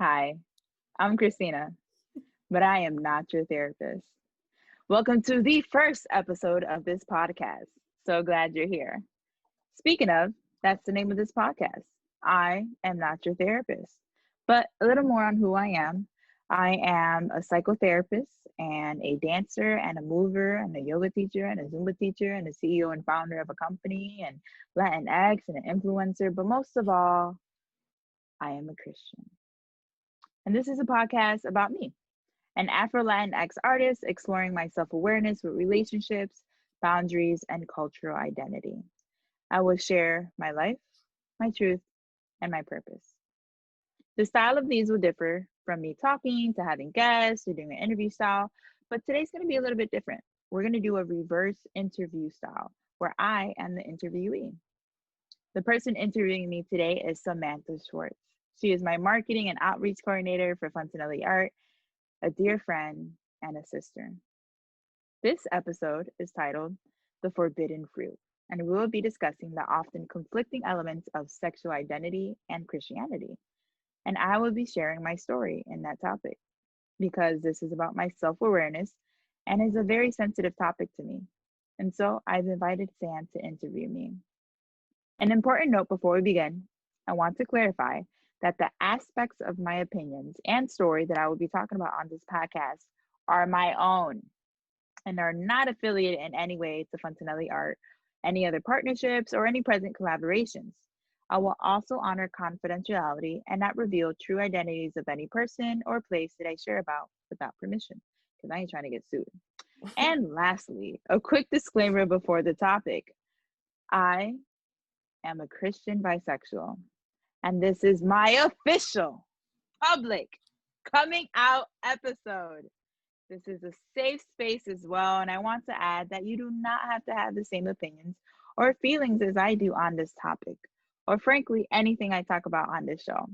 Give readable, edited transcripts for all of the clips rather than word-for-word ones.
Hi, I'm Christina, but I am not your therapist. Welcome to the first episode of this podcast. So glad you're here. Speaking of, that's the name of this podcast. I am not your therapist, but a little more on who I am. I am a psychotherapist and a dancer and a mover and a yoga teacher and a Zumba teacher and a CEO and founder of a company and Latinx and an influencer. But most of all, I am a Christian. And this is a podcast about me, an Afro-LatinX artist exploring my self-awareness with relationships, boundaries, and cultural identity. I will share my life, my truth, and my purpose. The style of these will differ from me talking to having guests to doing an interview style, but today's going to be a little bit different. We're going to do a reverse interview style where I am the interviewee. The person interviewing me today is Samantha Schwartz. She is my marketing and outreach coordinator for Fontenelle Art, a dear friend, and a sister. This episode is titled The Forbidden Fruit, and we will be discussing the often conflicting elements of sexual identity and Christianity. And I will be sharing my story in that topic because this is about my self awareness and is a very sensitive topic to me. And so I've invited Sam to interview me. An important note before we begin, I want to clarify that the aspects of my opinions and story that I will be talking about on this podcast are my own and are not affiliated in any way to Fontenelle Art, any other partnerships, or any present collaborations. I will also honor confidentiality and not reveal true identities of any person or place that I share about without permission, because I ain't trying to get sued. And lastly, a quick disclaimer before the topic. I am a Christian bisexual, and this is my official public coming out episode. This is a safe space as well, and I want to add that you do not have to have the same opinions or feelings as I do on this topic, or frankly, anything I talk about on this show.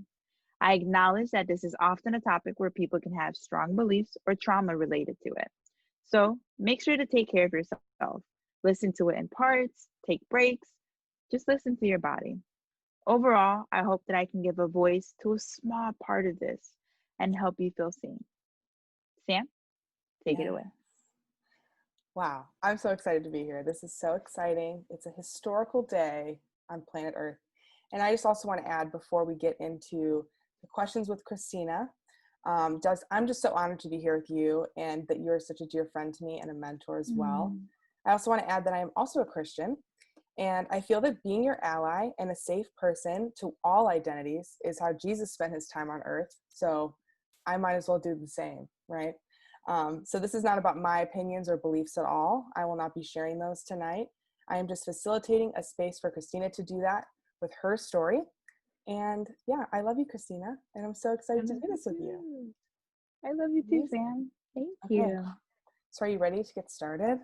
I acknowledge that this is often a topic where people can have strong beliefs or trauma related to it. So make sure to take care of yourself. Listen to it in parts, take breaks, just listen to your body. Overall, I hope that I can give a voice to a small part of this and help you feel seen. Sam, take it Yeah. away. Wow. I'm so excited to be here. This is so exciting. It's a historical day on planet Earth. And I just also want to add before we get into the questions with Christina, I'm just so honored to be here with you and that you're such a dear friend to me and a mentor as well. Mm. I also want to add that I am also a Christian. And I feel that being your ally and a safe person to all identities is how Jesus spent his time on earth. So I might as well do the same, right? So this is not about my opinions or beliefs at all. I will not be sharing those tonight. I am just facilitating a space for Christina to do that with her story. And yeah, I love you, Christina. And I'm so I excited to love do you this with you. too. I love you too, Amazing. Sam. Thank Okay. you. So are you ready to get started?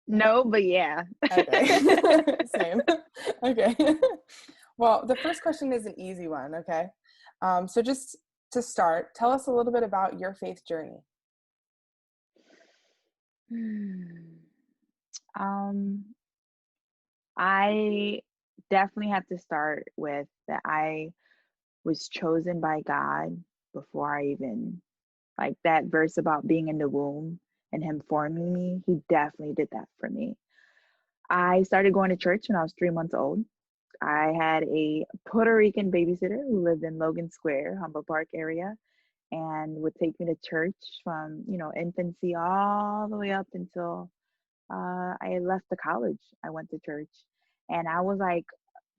No, but yeah. Okay. Same. Okay. Well, the first question is an easy one, okay? So just to start, tell us a little bit about your faith journey. um, I definitely have to start with that I was chosen by God before I even like that verse about being in the womb and him forming me. He definitely did that for me. I started going to church when I was 3 months old. I had a Puerto Rican babysitter who lived in Logan Square, Humboldt Park area, and would take me to church from, infancy all the way up until I left the college. I went to church and I was like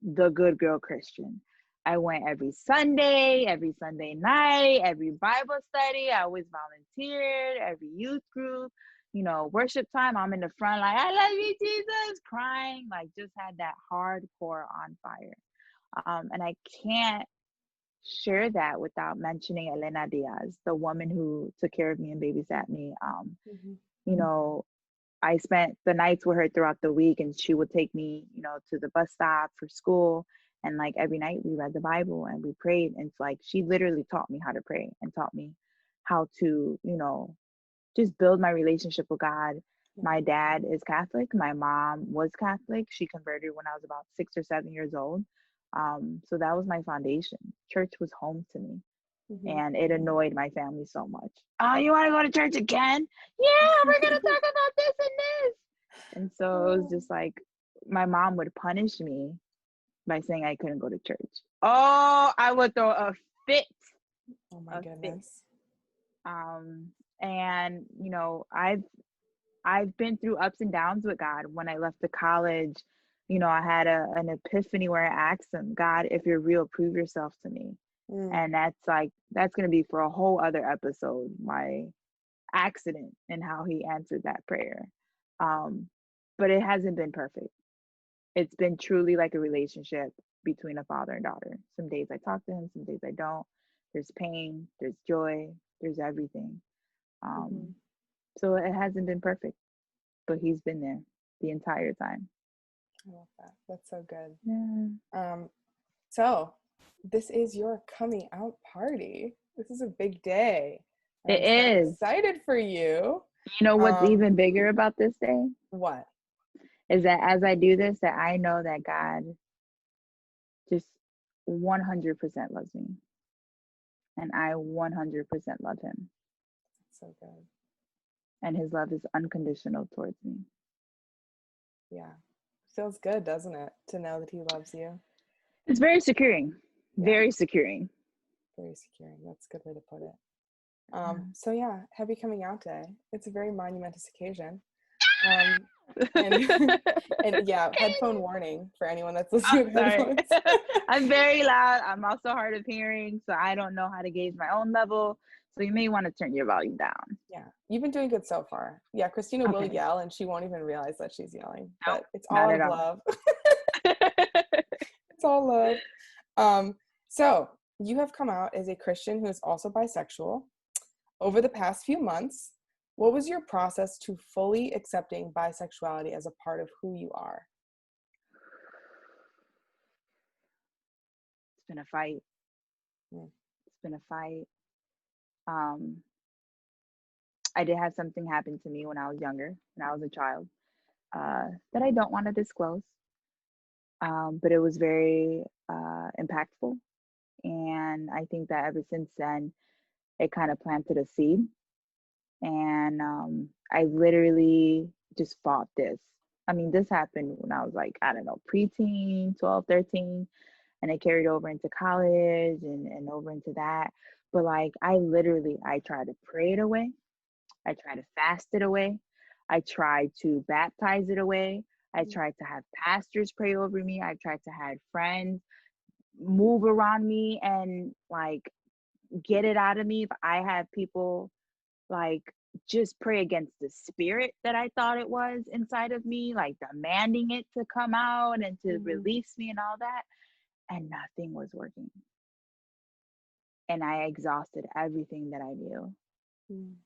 the good girl Christian. I went every Sunday night, every Bible study. I always volunteered, every youth group, worship time. I'm in the front, like, I love you, Jesus, crying, like, just had that hardcore on fire. And I can't share that without mentioning Elena Diaz, the woman who took care of me and babysat me. Mm-hmm. You know, I spent the nights with her throughout the week, and she would take me, to the bus stop for school. And like every night we read the Bible and we prayed. And it's like she literally taught me how to pray and taught me how to, just build my relationship with God. My dad is Catholic. My mom was Catholic. She converted when I was about 6 or 7 years old. So that was my foundation. Church was home to me. Mm-hmm. And it annoyed my family so much. Oh, you want to go to church again? Yeah, we're going to talk about this and this. And so it was just like my mom would punish me by saying I couldn't go to church. Oh, I would throw a fit. Oh my goodness. And you know, I've been through ups and downs with God. When I left the college, you know, I had an epiphany where I asked him, God, if you're real, prove yourself to me. And that's going to be for a whole other episode, my accident and how he answered that prayer. But it hasn't been perfect. It's been truly like a relationship between a father and daughter. Some days I talk to him, some days I don't. There's pain, there's joy, there's everything. So it hasn't been perfect, but he's been there the entire time. I love that. That's so good. Yeah. So this is your coming out party. This is a big day. It I'm so is. excited for you. You know what's even bigger about this day? What? Is that as I do this, that I know that God just 100% loves me. And I 100% love him. So good. And his love is unconditional towards me. Yeah. Feels good, doesn't it? To know that he loves you. It's very securing. Yeah. Very securing. Very securing. That's a good way to put it. So yeah, happy coming out day. It's a very monumentous occasion. And yeah, headphone warning for anyone that's listening with headphones. I'm very loud. I'm also hard of hearing, so I don't know how to gauge my own level. So you may want to turn your volume down. Yeah, you've been doing good so far. Yeah, Christina will yell and she won't even realize that she's yelling, but it's all out of love. It's all love. So you have come out as a Christian who is also bisexual. Over the past few months, what was your process to fully accepting bisexuality as a part of who you are? It's been a fight. It's been a fight. I did have something happen to me when I was younger, when I was a child, that I don't want to disclose. But it was very impactful. And I think that ever since then, it kind of planted a seed. And I literally just fought this. I mean, this happened when I was like, I don't know, preteen, 12, 13. And it carried over into college and over into that. But like, I tried to pray it away. I tried to fast it away. I tried to baptize it away. I tried to have pastors pray over me. I tried to have friends move around me and like get it out of me. If I had people like just pray against the spirit that I thought it was inside of me, like demanding it to come out and to release me and all that. And nothing was working. And I exhausted everything that I knew.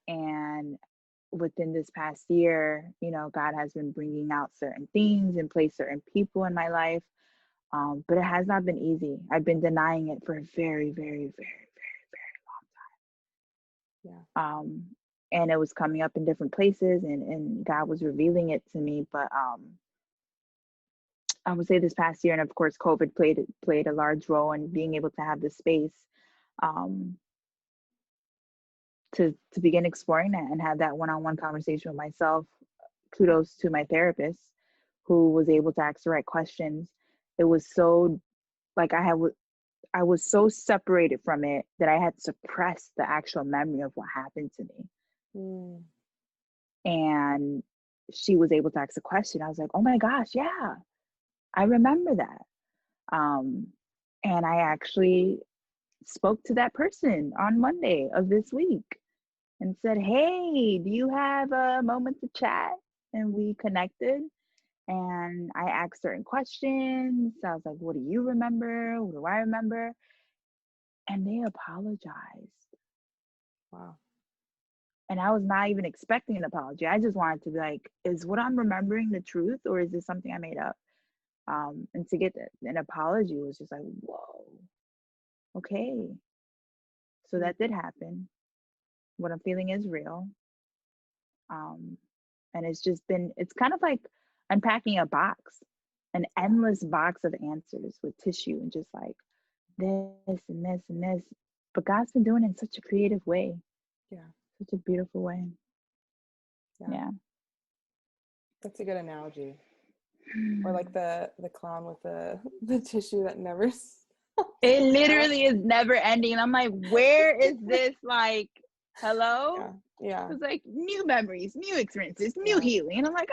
And within this past year, you know, God has been bringing out certain things and placed certain people in my life. But it has not been easy. I've been denying it for a very, very, very, very, very long time. Yeah. And it was coming up in different places and God was revealing it to me. But I would say this past year, and of course, COVID played a large role in being able to have the space to begin exploring that and have that one-on-one conversation with myself. Kudos to my therapist who was able to ask the right questions. It was so like I was so separated from it that I had suppressed the actual memory of what happened to me. And she was able to ask a question. I was like, oh my gosh, yeah, I remember that. And I actually spoke to that person on Monday of this week and said, hey, do you have a moment to chat? And we connected and I asked certain questions. I was like, what do you remember? What do I remember? And they apologized. Wow. And I was not even expecting an apology. I just wanted to be like, is what I'm remembering the truth or is this something I made up? And to get an apology was just like, whoa, okay. So that did happen. What I'm feeling is real. And it's kind of like unpacking a box an endless box of answers with tissue and just like this and this and this. But God's been doing it in such a creative way. Yeah. Such a beautiful way. Yeah. That's a good analogy. Or like the clown with the tissue that never it literally is never ending. And I'm like, where is this? Like, hello? Yeah. It's like new memories, new experiences, new healing. And I'm like,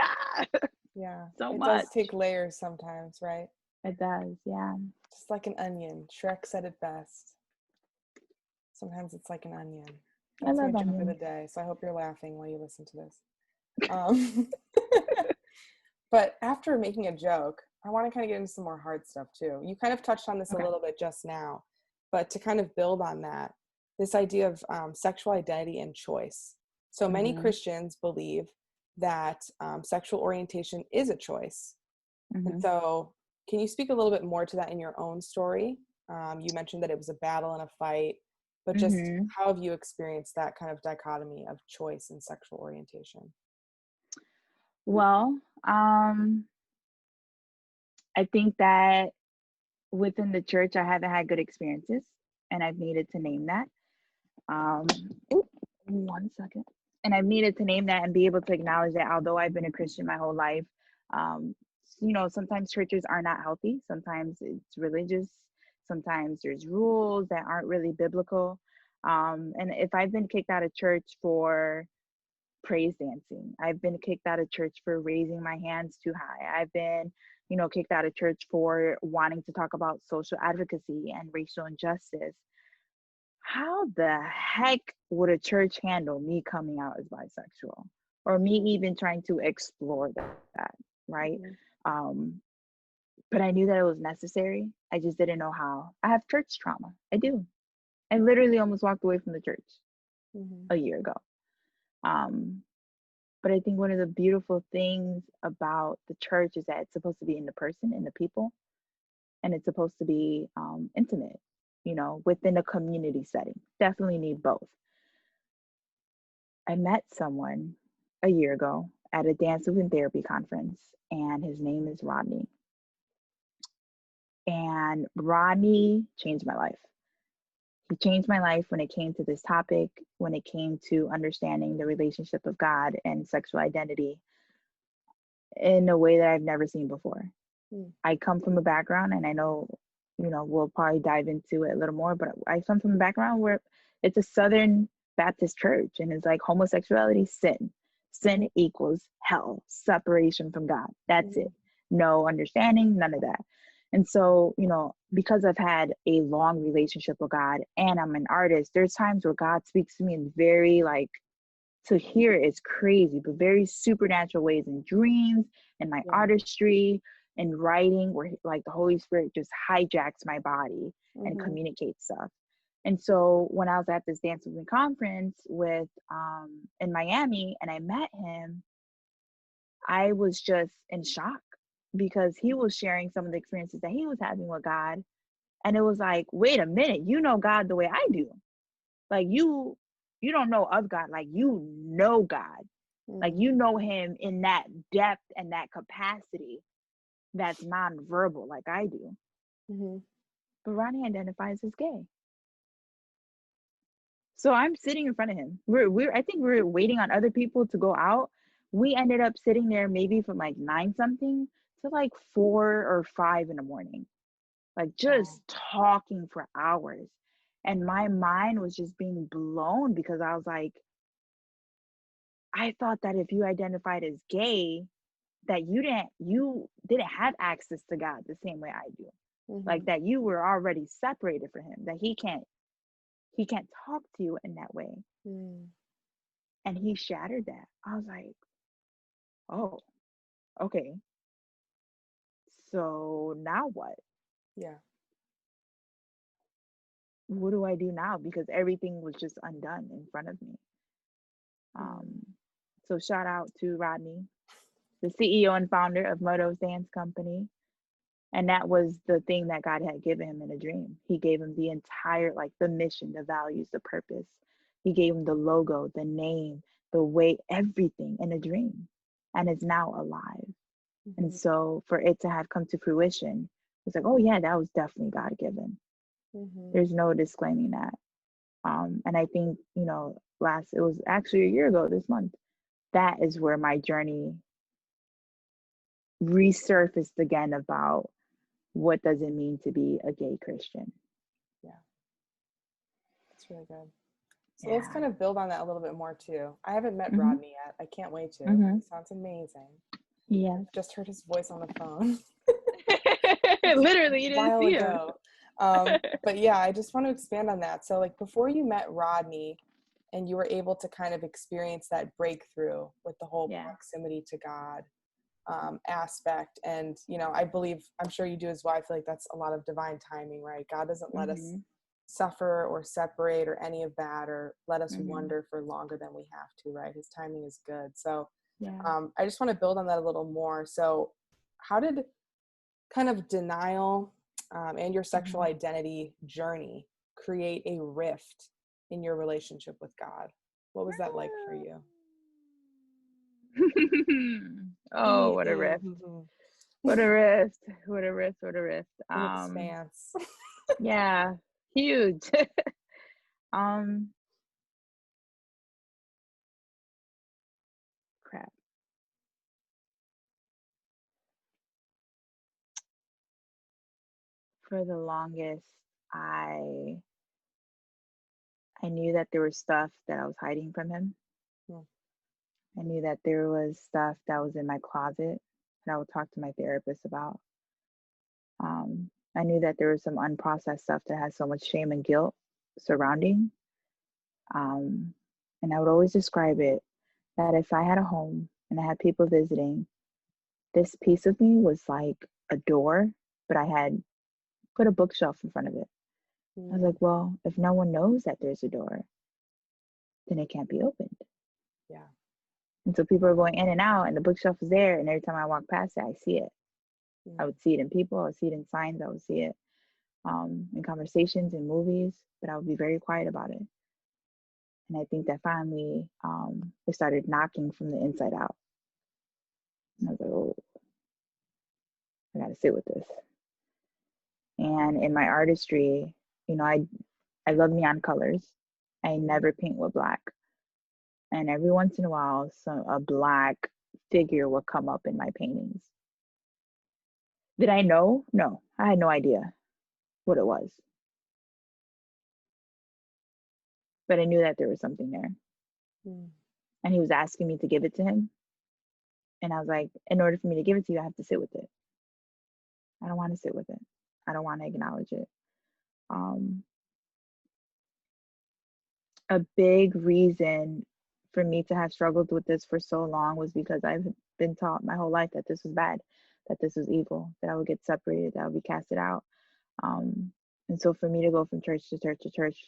Yeah. So it much. does take layers sometimes, right? It does, yeah. Just like an onion. Shrek said it best. Sometimes it's like an onion. That's my joke of the day. So I hope you're laughing while you listen to this. But after making a joke, I want to kind of get into some more hard stuff too. You kind of touched on this a little bit just now, but to kind of build on that, this idea of sexual identity and choice. So many Christians believe that sexual orientation is a choice. And so can you speak a little bit more to that in your own story? You mentioned that it was a battle and a fight, but just how have you experienced that kind of dichotomy of choice and sexual orientation? Well, I think that within the church, I haven't had good experiences, and I've needed to name that. 1 second. And I've needed to name that and be able to acknowledge that although I've been a Christian my whole life, sometimes churches are not healthy. Sometimes it's religious. Sometimes there's rules that aren't really biblical. And if I've been kicked out of church for praise dancing, I've been kicked out of church for raising my hands too high. I've been, kicked out of church for wanting to talk about social advocacy and racial injustice. How the heck would a church handle me coming out as bisexual or me even trying to explore that, right? But I knew that it was necessary. I just didn't know how. I have church trauma. I do. I literally almost walked away from the church a year ago. But I think one of the beautiful things about the church is that it's supposed to be in the person, in the people, and it's supposed to be intimate, within a community setting. Definitely need both. I met someone a year ago at a dance movement therapy conference, and his name is Rodney. And Rodney changed my life. He changed my life when it came to this topic, when it came to understanding the relationship of God and sexual identity in a way that I've never seen before. I come from a background, and I know, we'll probably dive into it a little more, but I come from a background where it's a Southern Baptist church, and it's like homosexuality, sin. Sin equals hell, separation from God. That's it. No understanding, none of that. And so, because I've had a long relationship with God and I'm an artist, there's times where God speaks to me in very to hear it's crazy, but very supernatural ways, in dreams and my artistry and writing, where like the Holy Spirit just hijacks my body and communicates stuff. And so when I was at this dance movement conference with in Miami and I met him, I was just in shock because he was sharing some of the experiences that he was having with God. And it was like, wait a minute, you know God the way I do. Like you don't know of God, like you know God. Like you know him in that depth and that capacity that's nonverbal like I do. But Ronnie identifies as gay. So I'm sitting in front of him. I think we were waiting on other people to go out. We ended up sitting there maybe from like 9 something to like 4 or 5 in the morning. Like just talking for hours. And my mind was just being blown because I was like, I thought that if you identified as gay, that you didn't have access to God the same way I do. Like that you were already separated from him, that he can't talk to you in that way. And he shattered that. I was like, oh, okay. So now what? Yeah. What do I do now? Because everything was just undone in front of me. So shout out to Rodney, the CEO and founder of Moto's Dance Company. And that was the thing that God had given him in a dream. He gave him the entire, the mission, the values, the purpose. He gave him the logo, the name, the way, everything in a dream. And it's now alive. And Mhm. so for it to have come to fruition, it's like, oh yeah, that was definitely God given. Mhm. There's no disclaiming that. And I think, it was actually a year ago this month, that is where my journey resurfaced again about what does it mean to be a gay Christian. Yeah, that's really good. So let's Yeah. kind of build on that a little bit more too. I haven't met Hmm. Rodney yet. I can't wait to. Hmm. He sounds amazing. Yes. I've just heard his voice on the phone a Literally, you didn't while see him. ago. But yeah, I just want to expand on that. So, like, before you met Rodney and you were able to kind of experience that breakthrough with the whole Yeah. proximity to God aspect, and, I'm sure you do as well. I feel like that's a lot of divine timing, right? God doesn't let us Hmm. suffer or separate or any of that, or let us Hmm. wonder for longer than we have to, right? His timing is good. So, Yeah. I just want to build on that a little more. So, how did kind of denial and your sexual Hmm. identity journey create a rift in your relationship with God? What was that like for you? Oh, what a rift. What a rift. What a rift. What a rift. An expanse. Yeah, huge. um, Crap. For the longest, I I knew that there was stuff that I was hiding from him. Mm, I knew that there was stuff that was in my closet that I would talk to my therapist about. I knew that there was some unprocessed stuff that has so much shame and guilt surrounding. Um, and I would always describe it that if I had a home and I had people visiting, this piece of me was like a door, but I had put a bookshelf in front of it. I was mm, like, well, if no one knows that there's a door, then it can't be opened. yeah. And so people are going in and out, and the bookshelf is there. And every time I walk past it, I see it. I Mm, would see it in people, I would see it in signs, I would see it in conversations, in movies, but I would be very quiet about it. And I think that finally it started knocking from the inside out. And I was like, oh, I got to sit with this. And in my artistry, I love neon colors. I mm, never paint with black. And every once in a while, a black figure would come up in my paintings. Did I know? No, I had no idea what it was, but I knew that there was something there. mm, And he was asking me to give it to him. And I was like, in order for me to give it to you, I have to sit with it. I don't want to sit with it. I don't want to acknowledge it. Um, a big reason for me to have struggled with this for so long was because I've been taught my whole life that this was bad, that this was evil, that I would get separated, that I would be casted out. And so for me to go from church to church to church,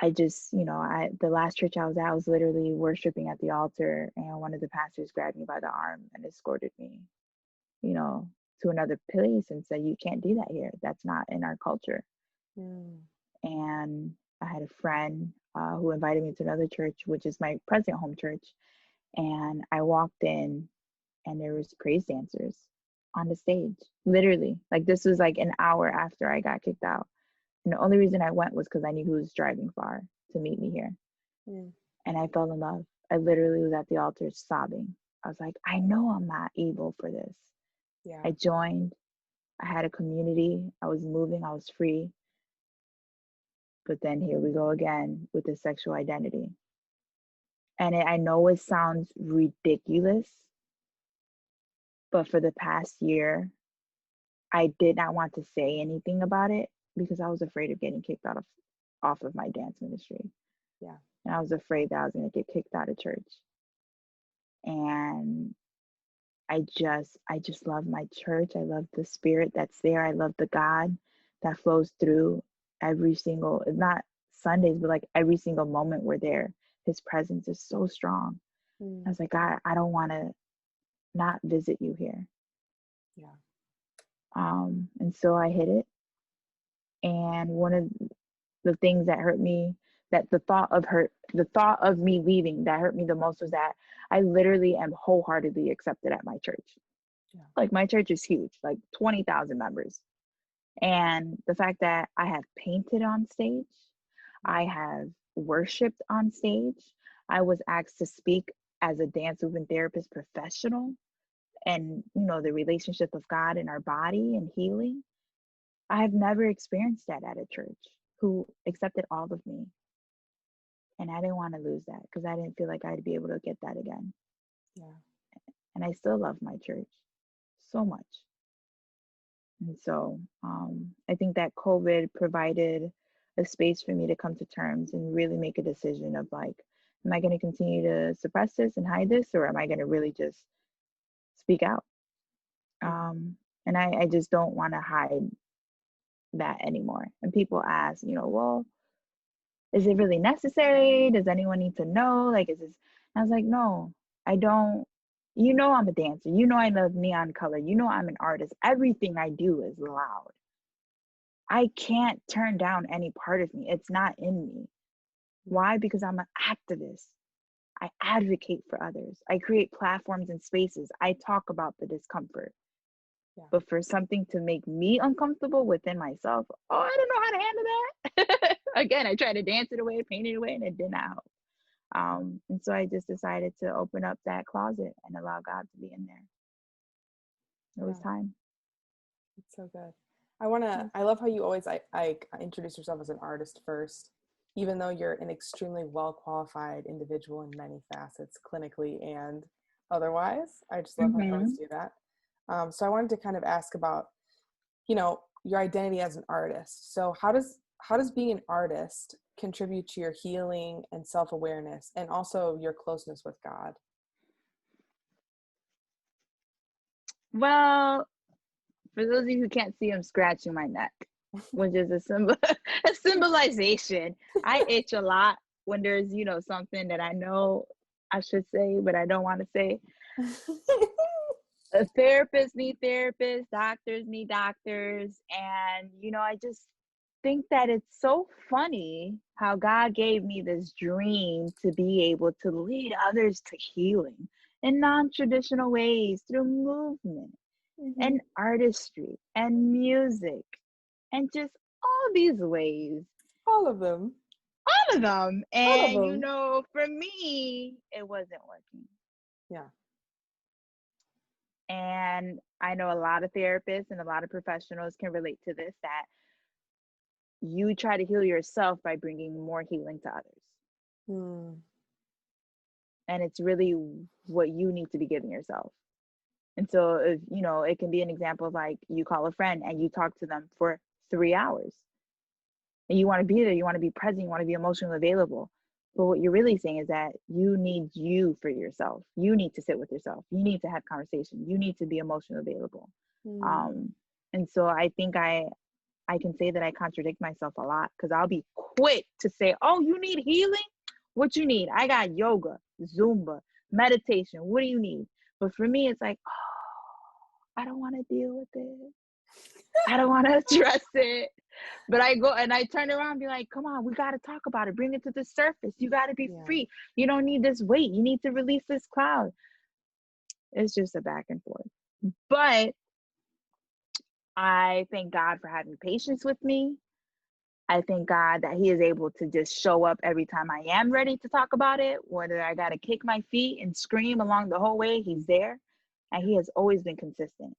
I just, the last church I was literally worshiping at the altar, and one of the pastors grabbed me by the arm and escorted me, you know, to another place and said, "You can't do that here. That's not in our culture." mm, And I had a friend who invited me to another church, which is my present home church. And I walked in, and there was praise dancers on the stage, literally. Like this was like an hour after I got kicked out. And the only reason I went was because I knew who was driving far to meet me here. mm, And I fell in love. I literally was at the altar sobbing. I was like, I know I'm not evil for this. yeah. I joined. I had a community. I was moving. I was free. But then here we go again with the sexual identity. And I know it sounds ridiculous, but for the past year, I did not want to say anything about it because I was afraid of getting kicked out of off of my dance ministry. Yeah. And I was afraid that I was going to get kicked out of church. And I just love my church. I love the spirit that's there. I love the God that flows through every single, not Sundays, but like every single moment we're there. His presence is so strong. I Mm, was like, God, I don't want to not visit you here. yeah. And so I hid it. And one of the things that hurt me that the thought of me leaving that hurt me the most was that I literally am wholeheartedly accepted at my church. Yeah. Like my church is huge, like 20,000 members. And the fact that I have painted on stage, I have worshiped on stage, I was asked to speak as a dance movement therapist professional, and the relationship of God in our body and healing. I have never experienced that at a church who accepted all of me. And I didn't want to lose that because I didn't feel like I'd be able to get that again. Yeah. And I still love my church so much. And so I think that COVID provided a space for me to come to terms and really make a decision of like, am I going to continue to suppress this and hide this, or am I going to really just speak out? And I just don't want to hide that anymore. And people ask, well, is it really necessary? Does anyone need to know? Like, is this? And I was like, no, I don't. I'm a dancer. I love neon color. I'm an artist. Everything I do is loud. I can't turn down any part of me. It's not in me. Why? Because I'm an activist. I advocate for others. I create platforms and spaces. I talk about the discomfort. Yeah. But for something to make me uncomfortable within myself, I don't know how to handle that. Again, I tried to dance it away, paint it away, and it did not help. And so I just decided to open up that closet and allow God to be in there. It was time. It's so good. I love how you always, I introduce yourself as an artist first, even though you're an extremely well-qualified individual in many facets, clinically and otherwise. I just love how you always do that. So I wanted to kind of ask about, your identity as an artist. So how does being an artist contribute to your healing and self-awareness and also your closeness with God? Well, for those of you who can't see, I'm scratching my neck, which is a symbolization. I itch a lot when there's, something that I know I should say, but I don't want to say. Therapists need therapists, doctors need doctors. And, I just think that it's so funny how God gave me this dream to be able to lead others to healing in non-traditional ways through movement and artistry and music and just all these ways. All of them. And, for me, it wasn't working. Yeah. And I know a lot of therapists and a lot of professionals can relate to this, that you try to heal yourself by bringing more healing to others. And it's really what you need to be giving yourself. And so, if, it can be an example of like you call a friend and you talk to them for 3 hours. And you want to be there, you want to be present, you want to be emotionally available. But what you're really saying is that you need you for yourself. You need to sit with yourself. You need to have conversation. You need to be emotionally available. And so I think I can say that I contradict myself a lot because I'll be quick to say, oh, you need healing? What you need? I got yoga, Zumba, meditation. What do you need? But for me, it's like, oh, I don't want to deal with it. I don't want to address it. But I go and I turn around and be like, come on, we got to talk about it. Bring it to the surface. You got to be free. You don't need this weight. You need to release this cloud. It's just a back and forth. But I thank God for having patience with me. I thank God that he is able to just show up every time I am ready to talk about it. Whether I got to kick my feet and scream along the whole way, he's there. And he has always been consistent.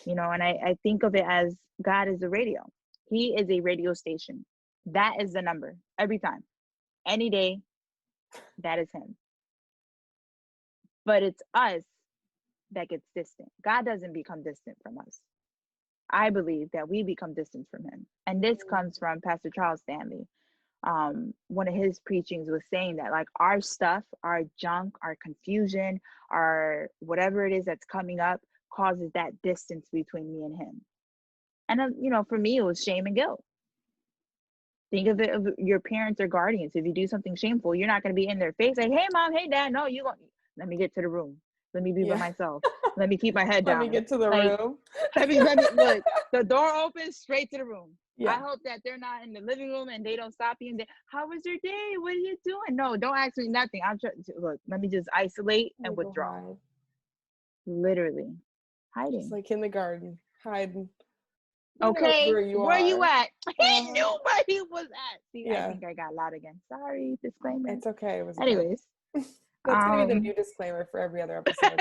And I think of it as God is a radio. He is a radio station. That is the number every time, any day. That is him. But it's us that gets distant. God doesn't become distant from us. I believe that we become distant from him. And this comes from Pastor Charles Stanley. One of his preachings was saying that like our stuff, our junk, our confusion, our whatever it is that's coming up causes that distance between me and him. And, for me, it was shame and guilt. Think of it of your parents or guardians. If you do something shameful, you're not going to be in their face like, hey, mom, hey, dad. No, let me get to the room. Let me be by myself. Let me keep my head down. Let me get to the room. Let me look. The door opens straight to the room. I hope that they're not in the living room and they don't stop you and say, "How was your day? What are you doing?" No, don't ask me nothing. I'm trying. Look, let me just isolate and withdraw. Hide. Literally, hiding. Just like in the garden, hiding. Okay, where you at? He knew where he was at. See, yeah. I think I got loud again. Sorry, disclaimer. It's okay. It was anyways. Good. That's gonna be the new disclaimer for every other episode.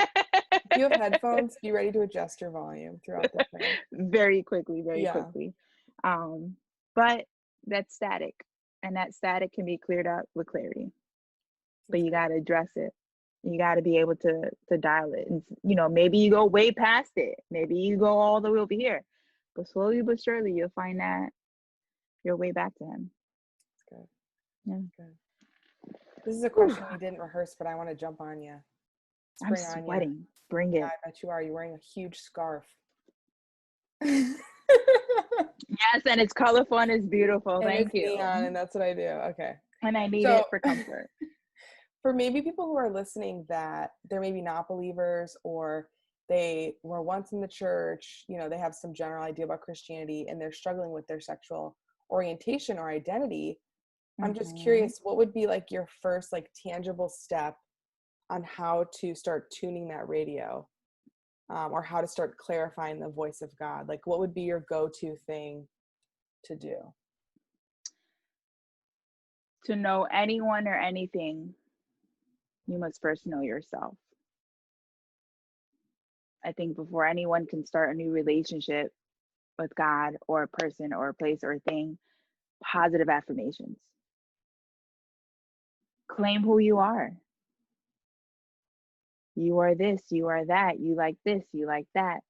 If you have headphones, be ready to adjust your volume throughout the show. Very quickly. But that's static, and that static can be cleared up with clarity. But you got to address it. You got to be able to dial it. And, maybe you go way past it. Maybe you go all the way over here. But slowly but surely, you'll find that your way back to him. That's good. Yeah. Good. This is a question we didn't rehearse, but I want to jump on you. I'm sweating. Bring it. Yeah, I bet you are. You're wearing a huge scarf. Yes, and it's colorful and it's beautiful. And Thank it's you. Neon, and that's what I do. Okay. And I need it for comfort. For maybe people who are listening that they're maybe not believers, or they were once in the church, they have some general idea about Christianity and they're struggling with their sexual orientation or identity. I'm just curious, what would be like your first like tangible step on how to start tuning that radio, or how to start clarifying the voice of God? Like, what would be your go-to thing to do? To know anyone or anything, you must first know yourself. I think before anyone can start a new relationship with God or a person or a place or a thing, positive affirmations. Claim who you are. You are this, you are that, you like this, you like that.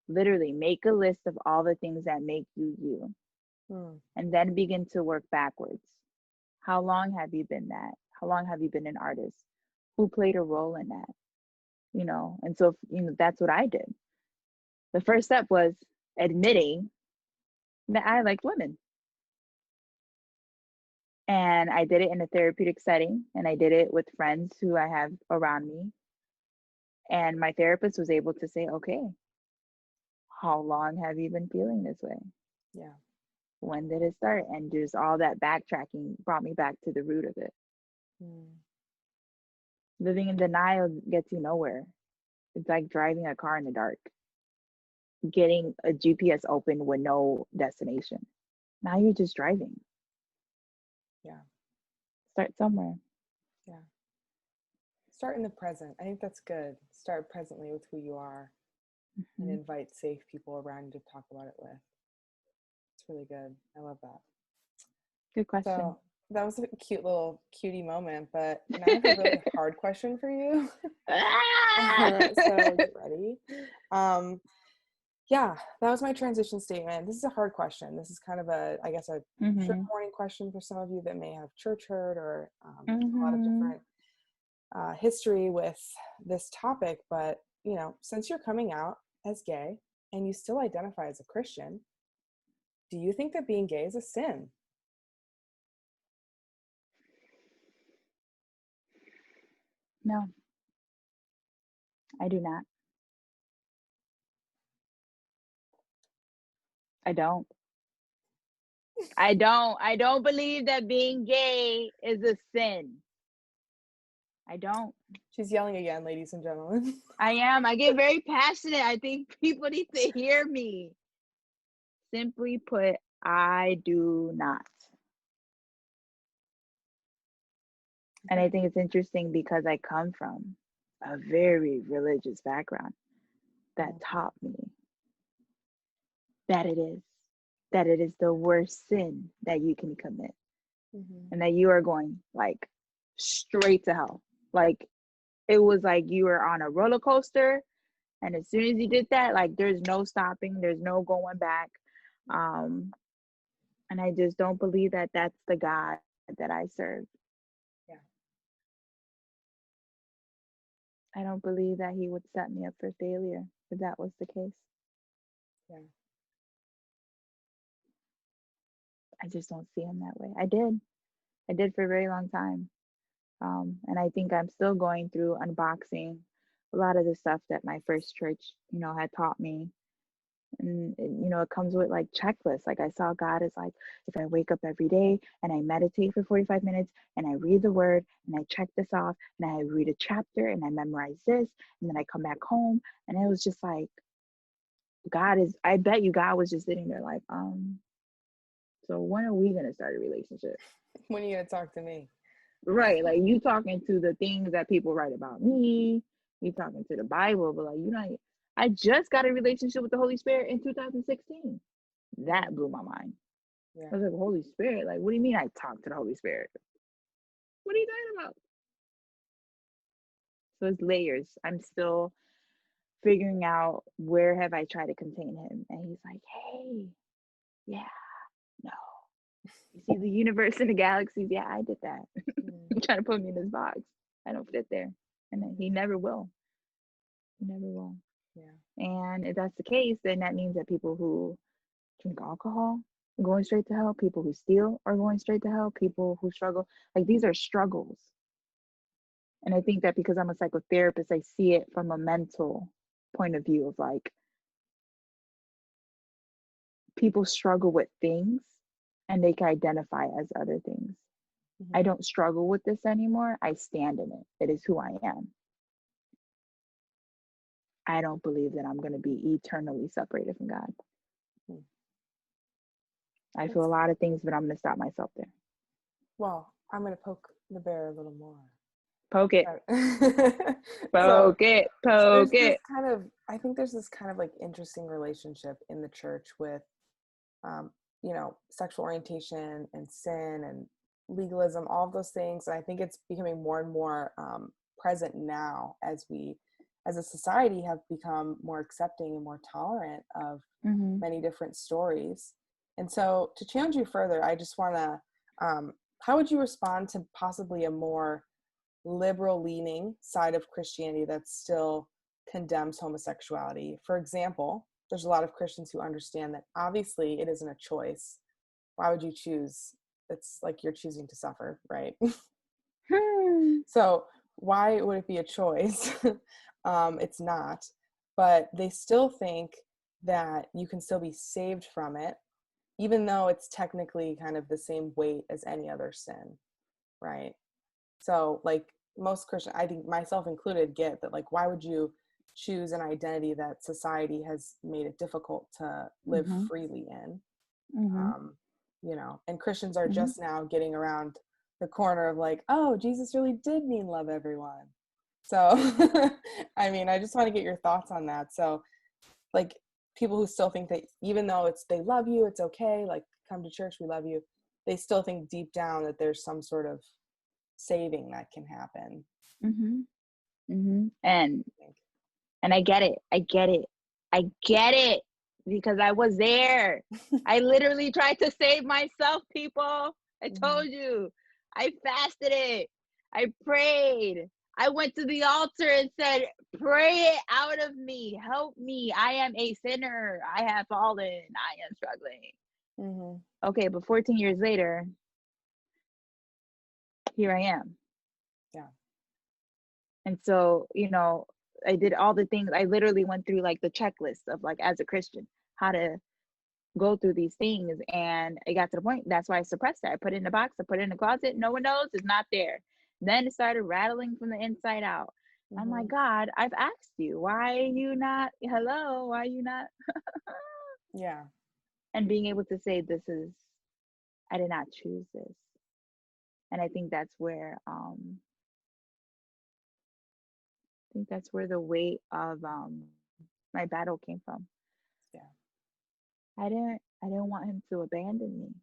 Literally make a list of all the things that make you you. And then begin to work backwards. How long have you been that? How long have you been an artist? Who played a role in that? And so, that's what I did. The first step was admitting that I liked women. And I did it in a therapeutic setting, and I did it with friends who I have around me. And my therapist was able to say, okay, how long have you been feeling this way? Yeah. When did it start? And just all that backtracking brought me back to the root of it. Living in denial gets you nowhere. It's like driving a car in the dark, getting a GPS open with no destination. Now you're just driving. Yeah. Start somewhere. Yeah. Start in the present. I think that's good. Start presently with who you are, and invite safe people around you to talk about it with. It's really good. I love that. Good question. So that was a cute little cutie moment, but now I have a really hard question for you. So get ready. Yeah, that was my transition statement. This is a hard question. This is kind of a trigger warning question for some of you that may have church hurt or a lot of different history with this topic. But, since you're coming out as gay and you still identify as a Christian, do you think that being gay is a sin? No, I do not. I don't. I don't believe that being gay is a sin. I don't. She's yelling again, ladies and gentlemen. I am. I get very passionate. I think people need to hear me. Simply put, I do not. And I think it's interesting because I come from a very religious background that taught me that it is the worst sin that you can commit. And that you are going like straight to hell. Like it was like you were on a roller coaster, and as soon as you did that, like there's no stopping, there's no going back. And I just don't believe that that's the God that I serve. Yeah. I don't believe that he would set me up for failure if that was the case. Yeah. I just don't see him that way. I did for a very long time. And I think I'm still going through unboxing a lot of the stuff that my first church, had taught me. And it comes with like checklists. Like I saw God as like, if I wake up every day and I meditate for 45 minutes and I read the word and I check this off and I read a chapter and I memorize this and then I come back home, and it was just like, I bet you God was just sitting there like, so when are we gonna start a relationship? When are you gonna talk to me? Right, like you talking to the things that people write about me, you talking to the Bible, but like you not. I just got a relationship with the Holy Spirit in 2016. That blew my mind. Yeah. I was like, Holy Spirit, like, what do you mean I talk to the Holy Spirit? What are you talking about? So it's layers. I'm still figuring out where have I tried to contain him, and he's like, hey, yeah, no. You see the universe and the galaxies? Yeah, I did that. You're trying to put me in this box. I don't fit there. And then he never will. He never will. Yeah. And if that's the case, then that means that people who drink alcohol are going straight to hell. People who steal are going straight to hell. People who struggle, like these are struggles. And I think that because I'm a psychotherapist, I see it from a mental point of view of like people struggle with things and they can identify as other things. Mm-hmm. I don't struggle with this anymore. I stand in it. It is who I am. I don't believe that I'm going to be eternally separated from God. I feel a lot of things, but I'm going to stop myself there. Well, I'm going to poke the bear a little more. Poke it. Poke it. I think there's this kind of like interesting relationship in the church with, sexual orientation and sin and legalism, all of those things. And I think it's becoming more and more present now as we, as a society, have become more accepting and more tolerant of many different stories. And so to challenge you further, I just want to, how would you respond to possibly a more liberal leaning side of Christianity that still condemns homosexuality? For example, there's a lot of Christians who understand that obviously it isn't a choice. Why would you choose? It's like you're choosing to suffer, right? So why would it be a choice? It's not, but they still think that you can still be saved from it, even though it's technically kind of the same weight as any other sin, right? So like most Christian, I think myself included, get that like, why would you choose an identity that society has made it difficult to live freely in? And Christians are just now getting around the corner of like, oh, Jesus really did mean love everyone. So, I mean, I just want to get your thoughts on that. So like people who still think that even though they love you, it's okay, like come to church, we love you, they still think deep down that there's some sort of saving that can happen. And I get it because I was there. I literally tried to save myself, people. I told you. I fasted it. I prayed. I went to the altar and said, pray it out of me. Help me. I am a sinner. I have fallen. I am struggling. Okay, but 14 years later, here I am. Yeah. And so, I did all the things. I literally went through like the checklist of like, as a Christian, how to go through these things. And it got to the point, that's why I suppressed it. I put it in a box, I put it in the closet. No one knows, it's not there. Then it started rattling from the inside out. I'm like, God, I've asked you, why are you not, hello, why are you not? Yeah. And being able to say, I did not choose this. And I think that's where, the weight of my battle came from. Yeah. I didn't want him to abandon me.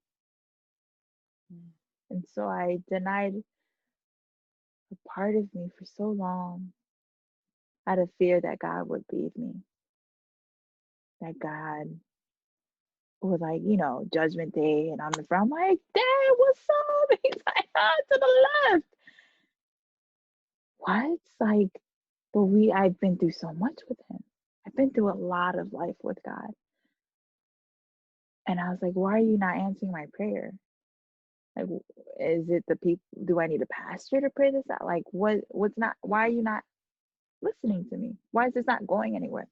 And so I denied a part of me for so long out of fear that God would leave me. That God would judgment day and on the front, I'm like, Dad, what's up? He's like, to the left. What? Like, but I've been through so much with him. I've been through a lot of life with God. And I was like, why are you not answering my prayer? Like, is it the people? Do I need a pastor to pray this out? Like, what's not? Why are you not listening to me? Why is this not going anywhere?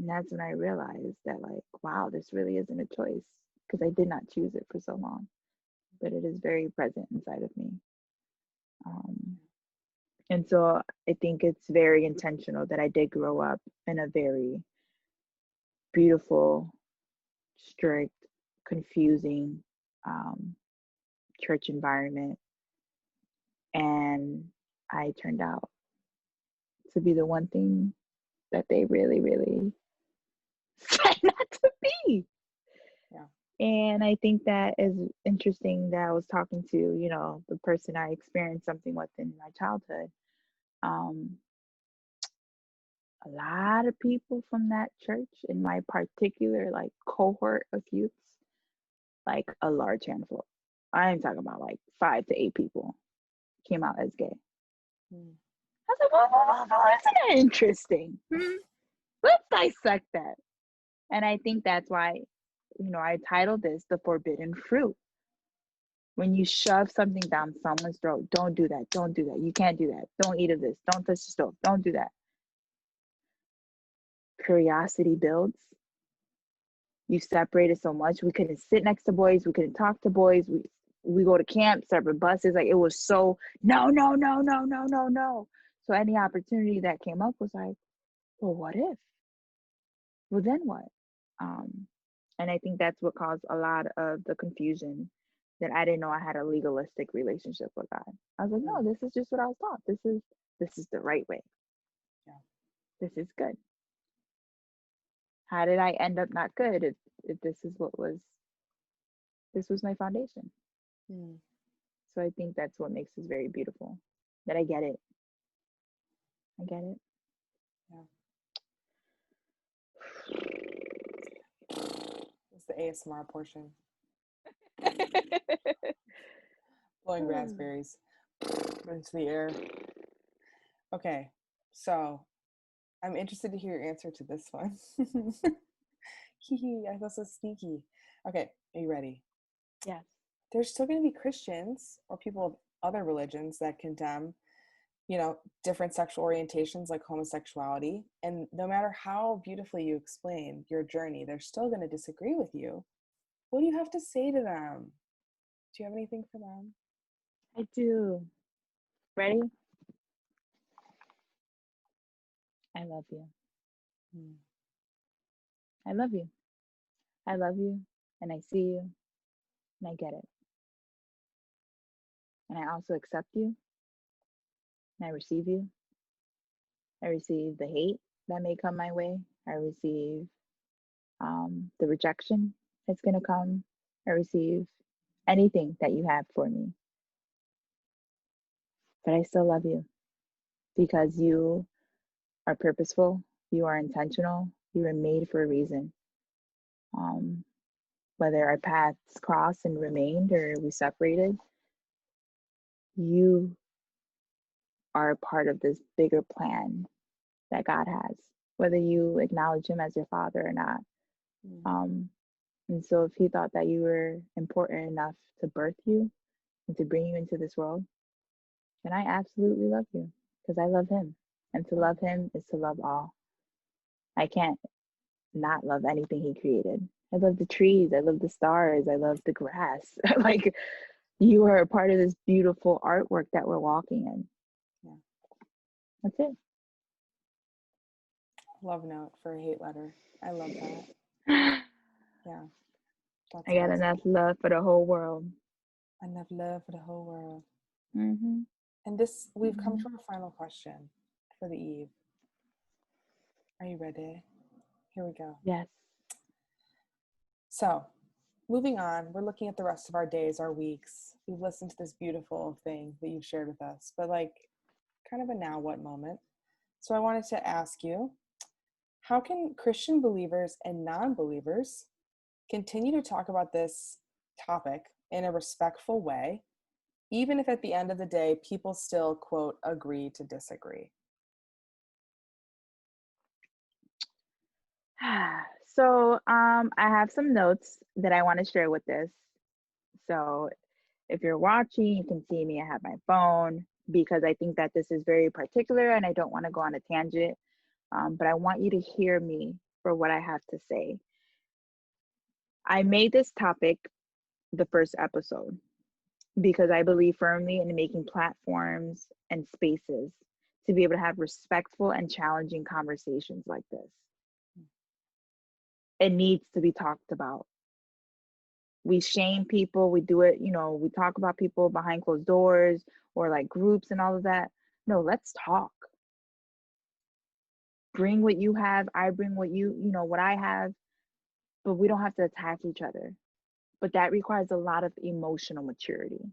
And that's when I realized that, like, wow, this really isn't a choice because I did not choose it for so long, but it is very present inside of me. Um, and so I think it's very intentional that I did grow up in a very beautiful, strict, confusing um, church environment. And I turned out to be the one thing that they really, really said not to be. Yeah. And I think that is interesting that I was talking to, the person I experienced something with in my childhood. Um, a lot of people from that church in my particular like cohort of youths, like a large handful. I am talking about like 5 to 8 people came out as gay. Mm. I was like, well, isn't that interesting? Let's dissect that. And I think that's why, I titled this The Forbidden Fruit. When you shove something down someone's throat, don't do that. Don't do that. You can't do that. Don't eat of this. Don't touch the stove. Don't do that. Curiosity builds. You separated so much. We couldn't sit next to boys. We couldn't talk to boys. We go to camp, separate buses. Like it was so no, no, no, no, no, no, no. So any opportunity that came up was like, well, what if? Well, then what? Um, and I think that's what caused a lot of the confusion that I didn't know I had a legalistic relationship with God. I was like, no, this is just what I was taught. This is the right way. Yeah. This is good. How did I end up not good if this was my foundation? Mm. So I think that's what makes this very beautiful. That I get it. I get it. Yeah. It's the ASMR portion. Blowing raspberries into the air. Okay, so I'm interested to hear your answer to this one. I feel so sneaky. Okay, are you ready? Yes. There's still going to be Christians or people of other religions that condemn, different sexual orientations like homosexuality. And no matter how beautifully you explain your journey, they're still going to disagree with you. What do you have to say to them? Do you have anything for them? I do. Ready? I love you. Mm. I love you. I love you. And I see you. And I get it. And I also accept you. And I receive you. I receive the hate that may come my way. I receive the rejection that's going to come. I receive anything that you have for me. But I still love you because you are purposeful. You are intentional. You were made for a reason. Um, whether our paths crossed and remained or we separated, you are a part of this bigger plan that God has, whether you acknowledge Him as your Father or not. Mm. And so, if He thought that you were important enough to birth you and to bring you into this world, then I absolutely love you because I love Him. And to love Him is to love all. I can't not love anything He created. I love the trees. I love the stars. I love the grass. Like, you are a part of this beautiful artwork that we're walking in. Yeah. That's it. Love note for a hate letter. I love that. Yeah. That's I got awesome. enough love for the whole world. Enough love for the whole world. Mm-hmm. And we've come to our final question for the eve. Are you ready? Here we go. Yes. So, moving on, we're looking at the rest of our days, our weeks. We've listened to this beautiful thing that you've shared with us, but like kind of a now what moment. So, I wanted to ask you, how can Christian believers and non believers continue to talk about this topic in a respectful way, even if at the end of the day, people still, quote, agree to disagree? So, I have some notes that I want to share with this. So, if you're watching, you can see me. I have my phone because I think that this is very particular and I don't want to go on a tangent. But I want you to hear me for what I have to say. I made this topic the first episode because I believe firmly in making platforms and spaces to be able to have respectful and challenging conversations like this. It needs to be talked about. We shame people, we do it, we talk about people behind closed doors or like groups and all of that. No, let's talk. Bring what you have, I bring what what I have, but we don't have to attack each other. But that requires a lot of emotional maturity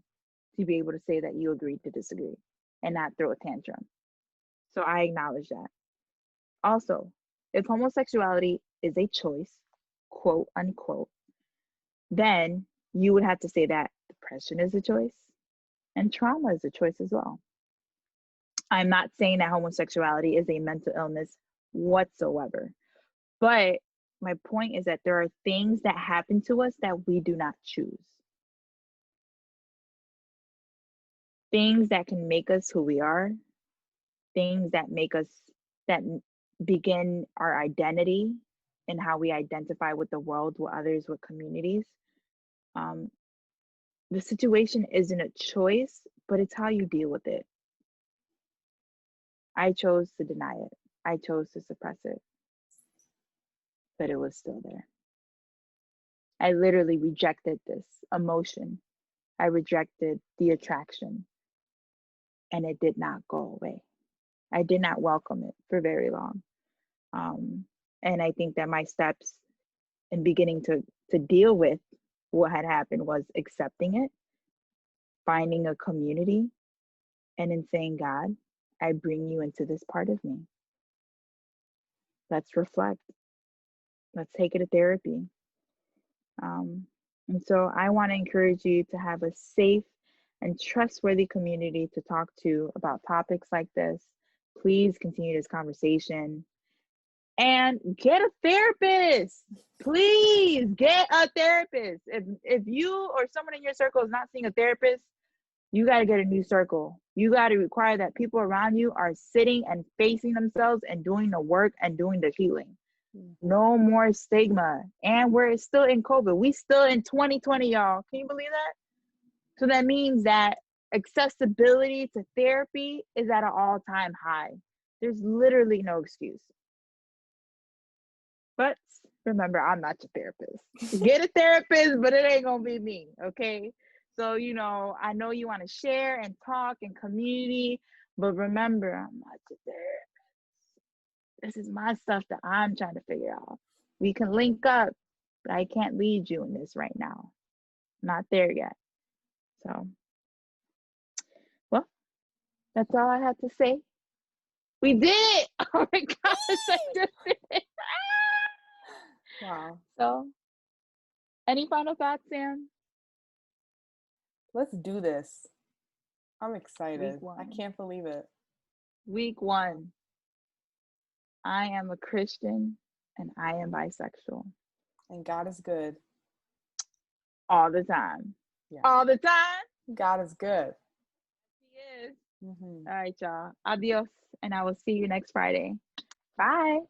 to be able to say that you agree to disagree and not throw a tantrum. So I acknowledge that. Also, if homosexuality is a choice, quote unquote, then you would have to say that depression is a choice and trauma is a choice as well. I'm not saying that homosexuality is a mental illness whatsoever, but my point is that there are things that happen to us that we do not choose. Things that can make us who we are, things that make us, that begin our identity and how we identify with the world, with others, with communities. The situation isn't a choice, but it's how you deal with it. I chose to deny it. I chose to suppress it, but it was still there. I literally rejected this emotion. I rejected the attraction, and it did not go away. I did not welcome it for very long. And I think that my steps in beginning to deal with what had happened was accepting it, finding a community, and in saying, God, I bring you into this part of me. Let's reflect. Let's take it to therapy. And so I want to encourage you to have a safe and trustworthy community to talk to about topics like this. Please continue this conversation and get a therapist. Please get a therapist. If you or someone in your circle is not seeing a therapist, you got to get a new circle. You got to require that people around you are sitting and facing themselves and doing the work and doing the healing. No more stigma. And we're still in COVID. We still in 2020, y'all. Can you believe that? So that means that accessibility to therapy is at an all-time high. There's literally no excuse. But remember, I'm not your therapist. Get a therapist, but it ain't gonna be me, okay? So, I know you want to share and talk and community, but remember, I'm not your therapist. This is my stuff that I'm trying to figure out. We can link up, but I can't lead you in this right now. I'm not there yet. So, well, that's all I have to say. We did it! Oh my gosh, I just did it. Wow. So, any final thoughts, Sam? Let's do this. I'm excited. I can't believe it. Week 1. I am a Christian and I am bisexual. And God is good. All the time. Yeah. All the time? God is good. He is. Mm-hmm. All right, y'all. Adios. And I will see you next Friday. Bye.